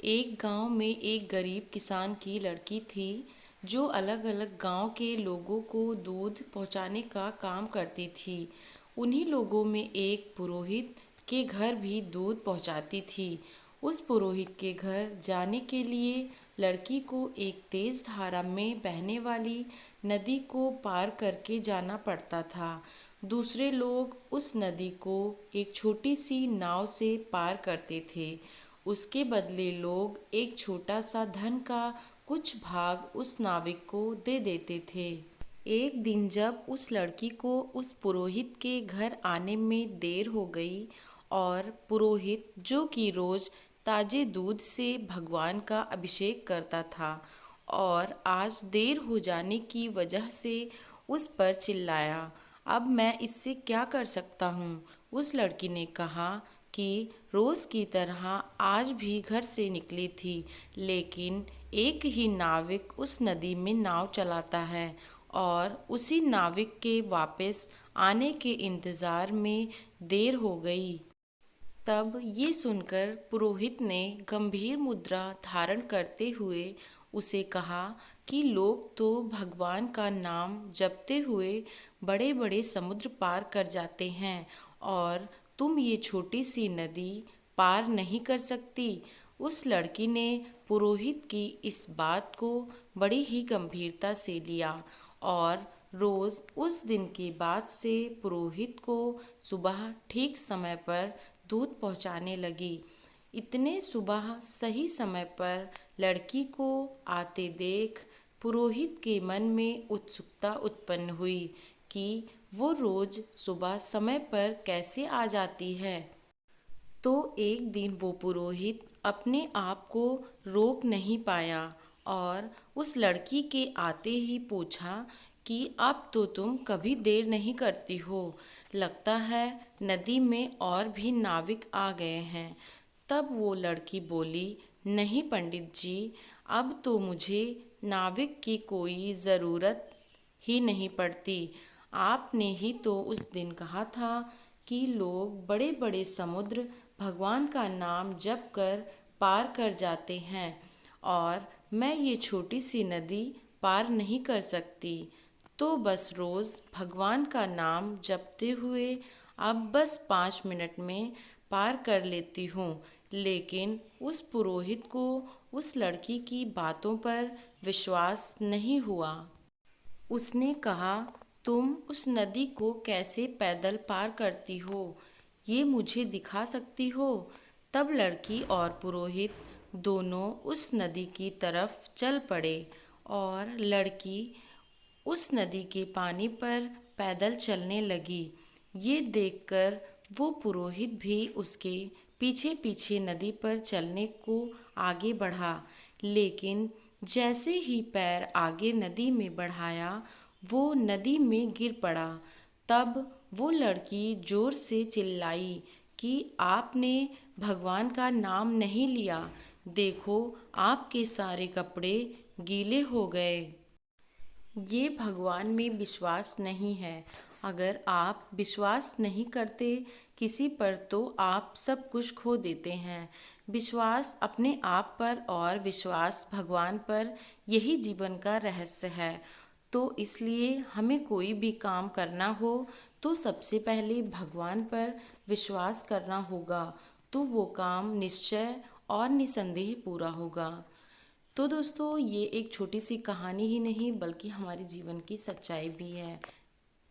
एक गांव में एक गरीब किसान की लड़की थी जो अलग अलग गांव के लोगों को दूध पहुंचाने का काम करती थी। उन्हीं लोगों में एक पुरोहित के घर भी दूध पहुंचाती थी। उस पुरोहित के घर जाने के लिए लड़की को एक तेज धारा में बहने वाली नदी को पार करके जाना पड़ता था। दूसरे लोग उस नदी को एक छोटी सी नाव से पार करते थे। उसके बदले लोग एक छोटा सा धन का कुछ भाग उस नाविक को दे देते थे। एक दिन जब उस लड़की को उस पुरोहित के घर आने में देर हो गई और पुरोहित जो कि रोज ताजे दूध से भगवान का अभिषेक करता था और आज देर हो जाने की वजह से उस पर चिल्लाया, अब मैं इससे क्या कर सकता हूँ। उस लड़की ने कहा कि रोज़ की तरह आज भी घर से निकली थी, लेकिन एक ही नाविक उस नदी में नाव चलाता है और उसी नाविक के वापस आने के इंतज़ार में देर हो गई। तब ये सुनकर पुरोहित ने गंभीर मुद्रा धारण करते हुए उसे कहा कि लोग तो भगवान का नाम जपते हुए बड़े बड़े समुद्र पार कर जाते हैं और तुम ये छोटी सी नदी पार नहीं कर सकती। उस लड़की ने पुरोहित की इस बात को बड़ी ही गंभीरता से लिया और रोज़ उस दिन के बाद से पुरोहित को सुबह ठीक समय पर दूध पहुंचाने लगी। इतने सुबह सही समय पर लड़की को आते देख पुरोहित के मन में उत्सुकता उत्पन्न हुई कि वो रोज सुबह समय पर कैसे आ जाती है। तो एक दिन वो पुरोहित अपने आप को रोक नहीं पाया और उस लड़की के आते ही पूछा कि अब तो तुम कभी देर नहीं करती हो, लगता है नदी में और भी नाविक आ गए हैं। तब वो लड़की बोली, नहीं पंडित जी, अब तो मुझे नाविक की कोई ज़रूरत ही नहीं पड़ती। आपने ही तो उस दिन कहा था कि लोग बड़े बड़े समुद्र भगवान का नाम जप कर पार कर जाते हैं और मैं ये छोटी सी नदी पार नहीं कर सकती, तो बस रोज़ भगवान का नाम जपते हुए अब बस 5 मिनट में पार कर लेती हूँ। लेकिन उस पुरोहित को उस लड़की की बातों पर विश्वास नहीं हुआ। उसने कहा, तुम उस नदी को कैसे पैदल पार करती हो, ये मुझे दिखा सकती हो। तब लड़की और पुरोहित दोनों उस नदी की तरफ चल पड़े और लड़की उस नदी के पानी पर पैदल चलने लगी। ये देखकर वो पुरोहित भी उसके पीछे पीछे नदी पर चलने को आगे बढ़ा, लेकिन जैसे ही पैर आगे नदी में बढ़ाया वो नदी में गिर पड़ा। तब वो लड़की जोर से चिल्लाई कि आपने भगवान का नाम नहीं लिया, देखो आपके सारे कपड़े गीले हो गए। ये भगवान में विश्वास नहीं है। अगर आप विश्वास नहीं करते किसी पर तो आप सब कुछ खो देते हैं। विश्वास अपने आप पर और विश्वास भगवान पर, यही जीवन का रहस्य है। तो इसलिए हमें कोई भी काम करना हो तो सबसे पहले भगवान पर विश्वास करना होगा, तो वो काम निश्चय और निसंदेह पूरा होगा। तो दोस्तों, ये एक छोटी सी कहानी ही नहीं बल्कि हमारे जीवन की सच्चाई भी है।